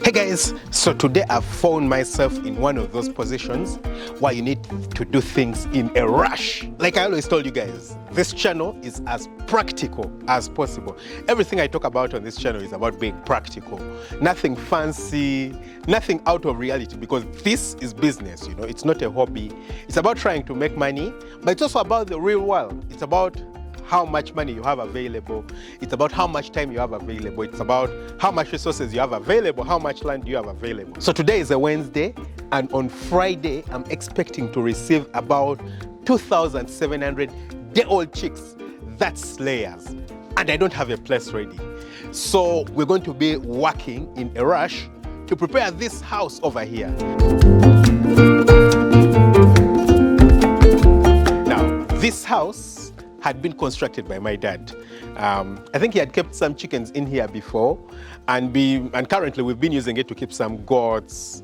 Hey guys, so today I've found myself in one of those positions where you need to do things in a rush. Like I always told you guys, this channel is as practical as possible. Everything I talk about on this channel is about being practical. Nothing fancy, nothing out of reality, because this is business, you know, it's not a hobby. It's about trying to make money, but it's also about the real world. It's about how much money you have available. It's about how much time you have available. It's about how much resources you have available, how much land you have available. So today is a Wednesday, and on Friday, I'm expecting to receive about 2,700 day-old chicks. That's layers. And I don't have a place ready. So we're going to be working in a rush to prepare this house over here. Now, this house had been constructed by my dad. I think he had kept some chickens in here before, and currently we've been using it to keep some goats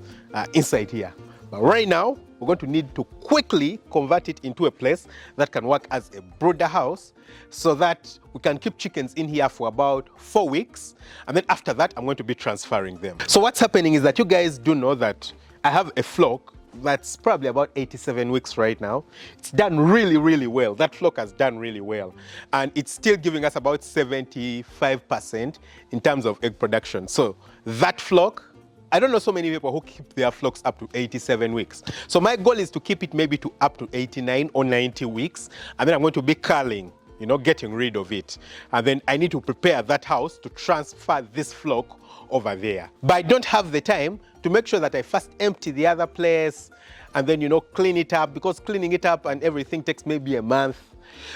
inside here. But right now, we're going to need to quickly convert it into a place that can work as a brooder house, so that we can keep chickens in here for about 4 weeks, and then after that, I'm going to be transferring them. So what's happening is that you guys do know that I have a flock that's probably about 87 weeks right now. It's done really, really well. That flock has done really well. And it's still giving us about 75% in terms of egg production. So that flock, I don't know so many people who keep their flocks up to 87 weeks. So my goal is to keep it maybe to up to 89 or 90 weeks. And then I'm going to be culling, you know, getting rid of it. And then I need to prepare that house to transfer this flock over there. But I don't have the time to make sure that I first empty the other place and then, you know, clean it up, because cleaning it up and everything takes maybe a month.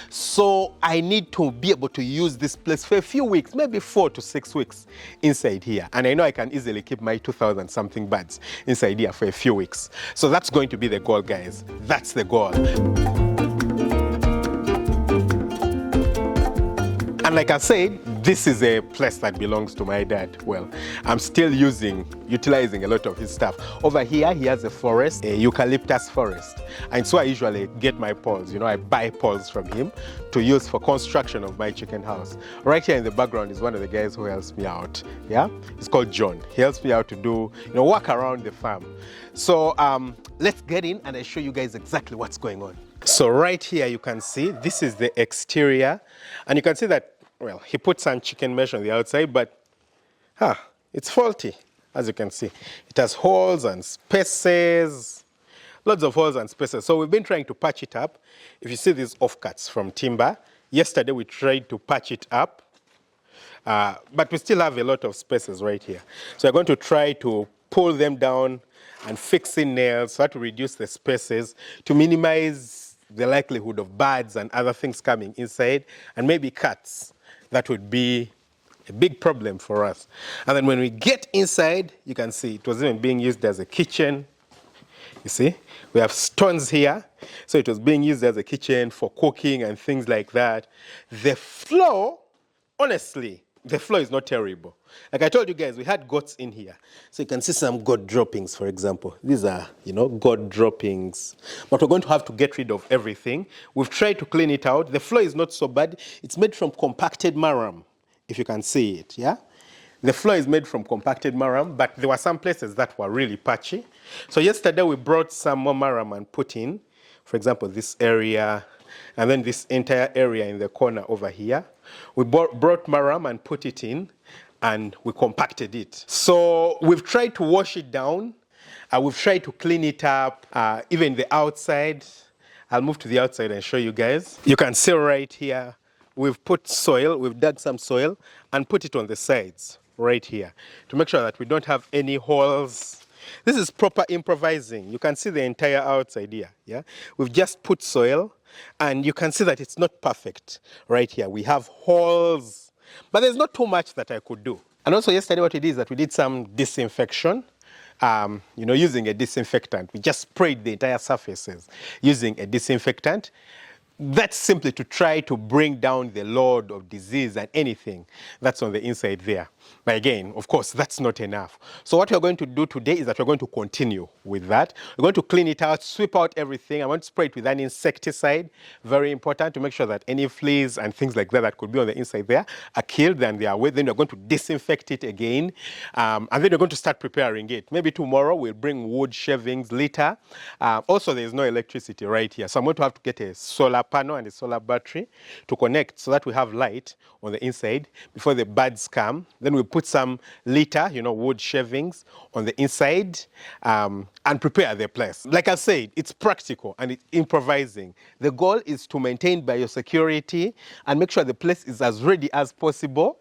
So I need to be able to use this place for a few weeks, maybe 4 to 6 weeks inside here. And I know I can easily keep my 2,000 something birds inside here for a few weeks. So that's going to be the goal, guys. That's the goal. And like I said, this is a place that belongs to my dad. Well, I'm still utilizing a lot of his stuff. Over here, he has a forest, a eucalyptus forest. And so I usually get my poles, you know, I buy poles from him to use for construction of my chicken house. Right here in the background is one of the guys who helps me out, yeah? It's called John. He helps me out to do, you know, work around the farm. So let's get in and I show you guys exactly what's going on. So right here, you can see, this is the exterior. And you can see that, well, he put some chicken mesh on the outside, but it's faulty, as you can see. It has holes and spaces, lots of holes and spaces. So we've been trying to patch it up. If you see these offcuts from timber, yesterday we tried to patch it up, but we still have a lot of spaces right here. So we're going to try to pull them down and fix in nails so to reduce the spaces, to minimize the likelihood of birds and other things coming inside, and maybe cats. That would be a big problem for us. And then when we get inside, you can see it was even being used as a kitchen. You see, we have stones here. So it was being used as a kitchen for cooking and things like that. The floor, honestly, the floor is not terrible. Like I told you guys, we had goats in here. So you can see some goat droppings, for example. These are, you know, goat droppings. But we're going to have to get rid of everything. We've tried to clean it out. The floor is not so bad. It's made from compacted marram, if you can see it, yeah? The floor is made from compacted marram, but there were some places that were really patchy. So yesterday we brought some more marram and put in, for example, this area, and then this entire area in the corner over here. We brought marram and put it in, and we compacted it. So we've tried to wash it down. We've tried to clean it up, even the outside. I'll move to the outside and show you guys. You can see right here, we've put soil, we've dug some soil and put it on the sides right here to make sure that we don't have any holes. This is proper improvising. You can see the entire outside here, yeah? We've just put soil, and you can see that it's not perfect right here. We have holes, but there's not too much that I could do. And also yesterday what we did is that we did some disinfection, you know, using a disinfectant. We just sprayed the entire surfaces using a disinfectant. That's simply to try to bring down the load of disease and anything that's on the inside there. But again, of course, that's not enough. So what we're going to do today is that we're going to continue with that. We're going to clean it out, sweep out everything. I want to spray it with an insecticide. Very important to make sure that any fleas and things like that that could be on the inside there are killed and they are away. Then we're going to disinfect it again. And then we're going to start preparing it. Maybe tomorrow we'll bring wood shavings, litter. Also, there's no electricity right here. So I'm going to have to get a solar panel and a solar battery to connect so that we have light on the inside before the birds come. Then we put some litter, wood shavings on the inside and prepare the place. Like I said, it's practical and it's improvising. The goal is to maintain biosecurity and make sure the place is as ready as possible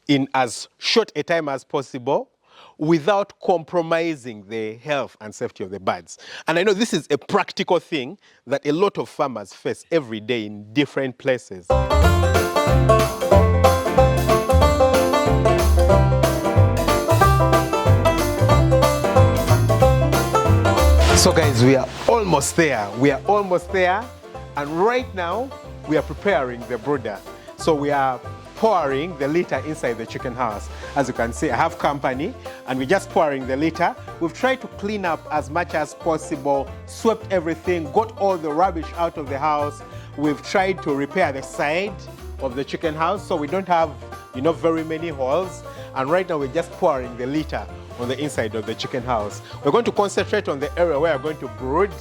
in as short a time as possible without compromising the health and safety of the birds. And I know this is a practical thing that a lot of farmers face every day in different places. So guys, we are almost there. We are almost there. And right now, we are preparing the brooder. So we are pouring the litter inside the chicken house. As you can see, I have company and we're just pouring the litter. We've tried to clean up as much as possible, swept everything, got all the rubbish out of the house. We've tried to repair the side of the chicken house so we don't have, very many holes. And right now we're just pouring the litter on the inside of the chicken house. We're going to concentrate on the area where we're going to brood,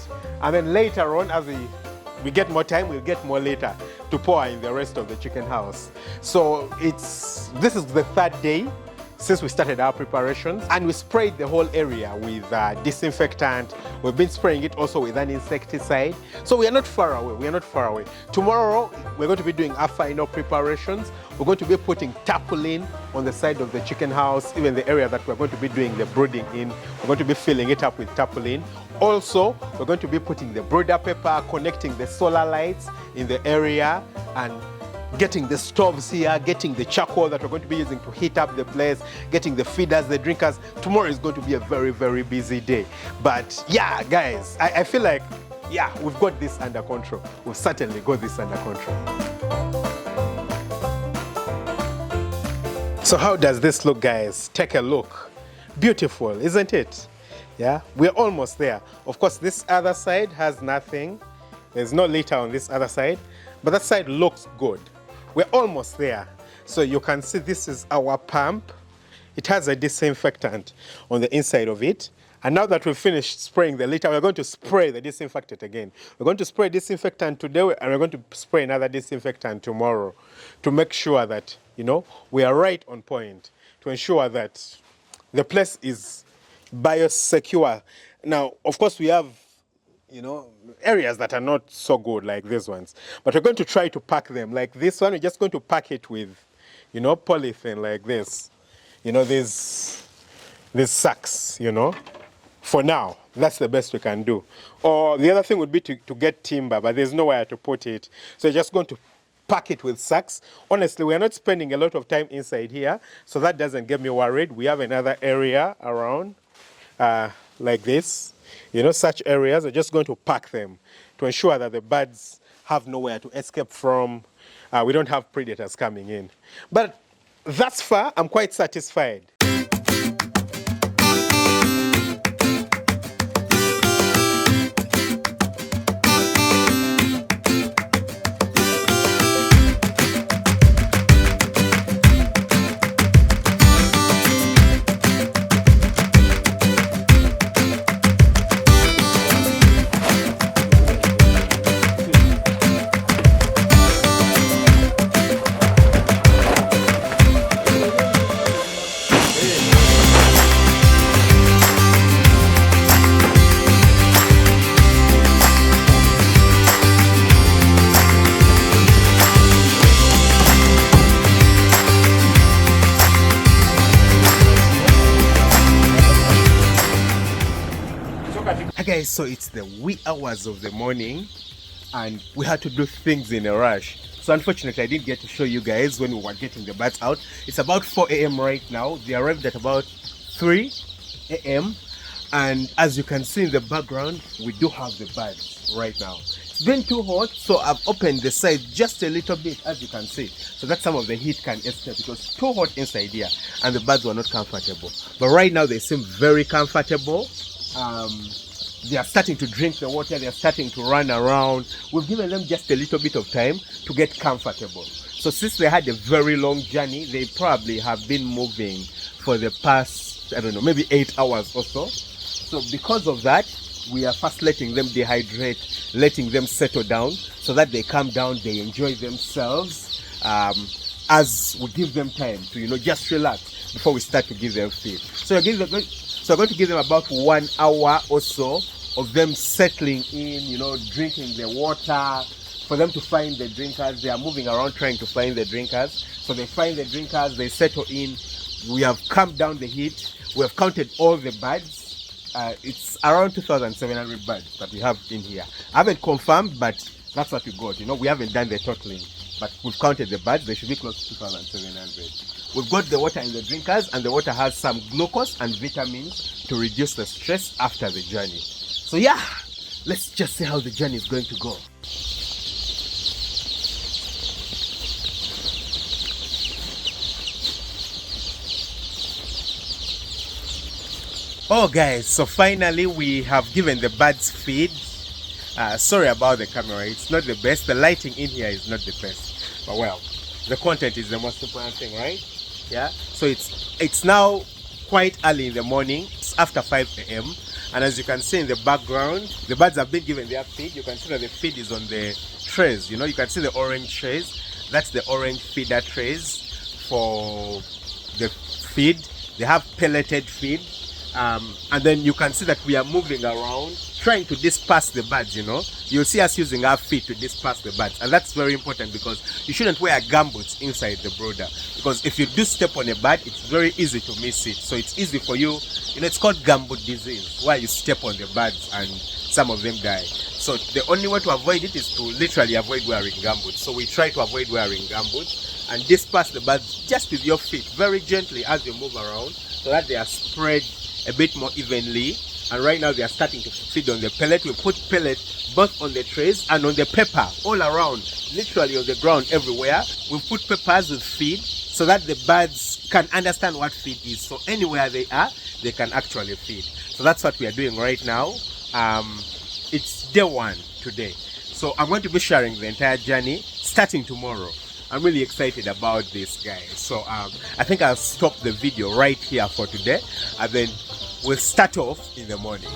and then later on, as we get more time, we'll get more litter to pour in the rest of the chicken house. So this is the third day since we started our preparations, and we sprayed the whole area with disinfectant. We've been spraying it also with an insecticide. So we are not far away. We are not far away. Tomorrow, we're going to be doing our final preparations. We're going to be putting tarpaulin on the side of the chicken house, even the area that we're going to be doing the brooding in. We're going to be filling it up with tarpaulin. Also, we're going to be putting the brooder paper, connecting the solar lights in the area, and getting the stoves here, getting the charcoal that we're going to be using to heat up the place, getting the feeders, the drinkers. Tomorrow is going to be a very, very busy day. But yeah, guys, I feel like, we've got this under control. We've certainly got this under control. So how does this look, guys? Take a look. Beautiful, isn't it? Yeah, we're almost there. Of course, this other side has nothing. There's no litter on this other side, but that side looks good. We're almost there. So you can see this is our pump. It has a disinfectant on the inside of it. And now that we've finished spraying the litter, we're going to spray the disinfectant again. We're going to spray disinfectant today, and we're going to spray another disinfectant tomorrow to make sure that, we are right on point, to ensure that the place is biosecure. Now, of course, we have areas that are not so good like these ones. But we're going to try to pack them. Like this one, we're just going to pack it with, polythene like this. These sacks, For now, that's the best we can do. Or the other thing would be to get timber, but there's nowhere to put it. So we're just going to pack it with sacks. Honestly, we're not spending a lot of time inside here, so that doesn't get me worried. We have another area around like this. Such areas, are just going to pack them to ensure that the birds have nowhere to escape from. We don't have predators coming in. But thus far, I'm quite satisfied. Hi guys, so it's the wee hours of the morning and we had to do things in a rush. So unfortunately I didn't get to show you guys when we were getting the birds out. It's about 4 a.m. right now. They arrived at about 3 a.m. and as you can see in the background, we do have the birds right now. It's been too hot, so I've opened the side just a little bit, as you can see, so that some of the heat can escape. It was too hot inside here and the birds were not comfortable, but right now they seem very comfortable. They are starting to drink the water, they are starting to run around. We've given them just a little bit of time to get comfortable. So since they had a very long journey, they probably have been moving for the past, I don't know, maybe 8 hours or so. So because of that, we are first letting them dehydrate, letting them settle down so that they calm down, they enjoy themselves, as we give them time to, you know, just relax before we start to give them feed. So we're going to give them about 1 hour or so of them settling in, you know, drinking the water, for them to find the drinkers. They are moving around trying to find the drinkers. So they find the drinkers, they settle in. We have calmed down the heat. We have counted all the birds. It's around 2,700 birds that we have in here. I haven't confirmed, but that's what we got. You know, we haven't done the totaling, but we've counted the birds. They should be close to 2,700. We've got the water in the drinkers, and the water has some glucose and vitamins to reduce the stress after the journey. So yeah, let's just see how the journey is going to go. Oh guys, so finally we have given the birds feed. Sorry about the camera, it's not the best. The lighting in here is not the best, but well, the content is the most important thing, right? Yeah, so it's now quite early in the morning. It's after 5 a.m. and as you can see in the background, the birds have been given their feed. You can see that the feed is on the trays. You know, you can see the orange trays. That's the orange feeder trays for the feed. They have pelleted feed. And then you can see that we are moving around trying to disperse the birds. You know, you'll see us using our feet to disperse the birds, and that's very important because you shouldn't wear gumboots inside the brooder, because if you do step on a bird, it's very easy to miss it. So it's easy for you, you know, it's called gumboot disease, where you step on the birds and some of them die. So the only way to avoid it is to literally avoid wearing gumboots. So we try to avoid wearing gumboots and disperse the birds just with your feet very gently as you move around, so that they are spread a bit more evenly. And right now they are starting to feed on the pellet. We put pellet both on the trays and on the pepper all around, literally on the ground everywhere. We put peppers with feed so that the birds can understand what feed is. So anywhere they are, they can actually feed. So that's what we are doing right now. It's day 1 today. So I'm going to be sharing the entire journey starting tomorrow. I'm really excited about this, guys. So I think I'll stop the video right here for today, and then we'll start off in the morning.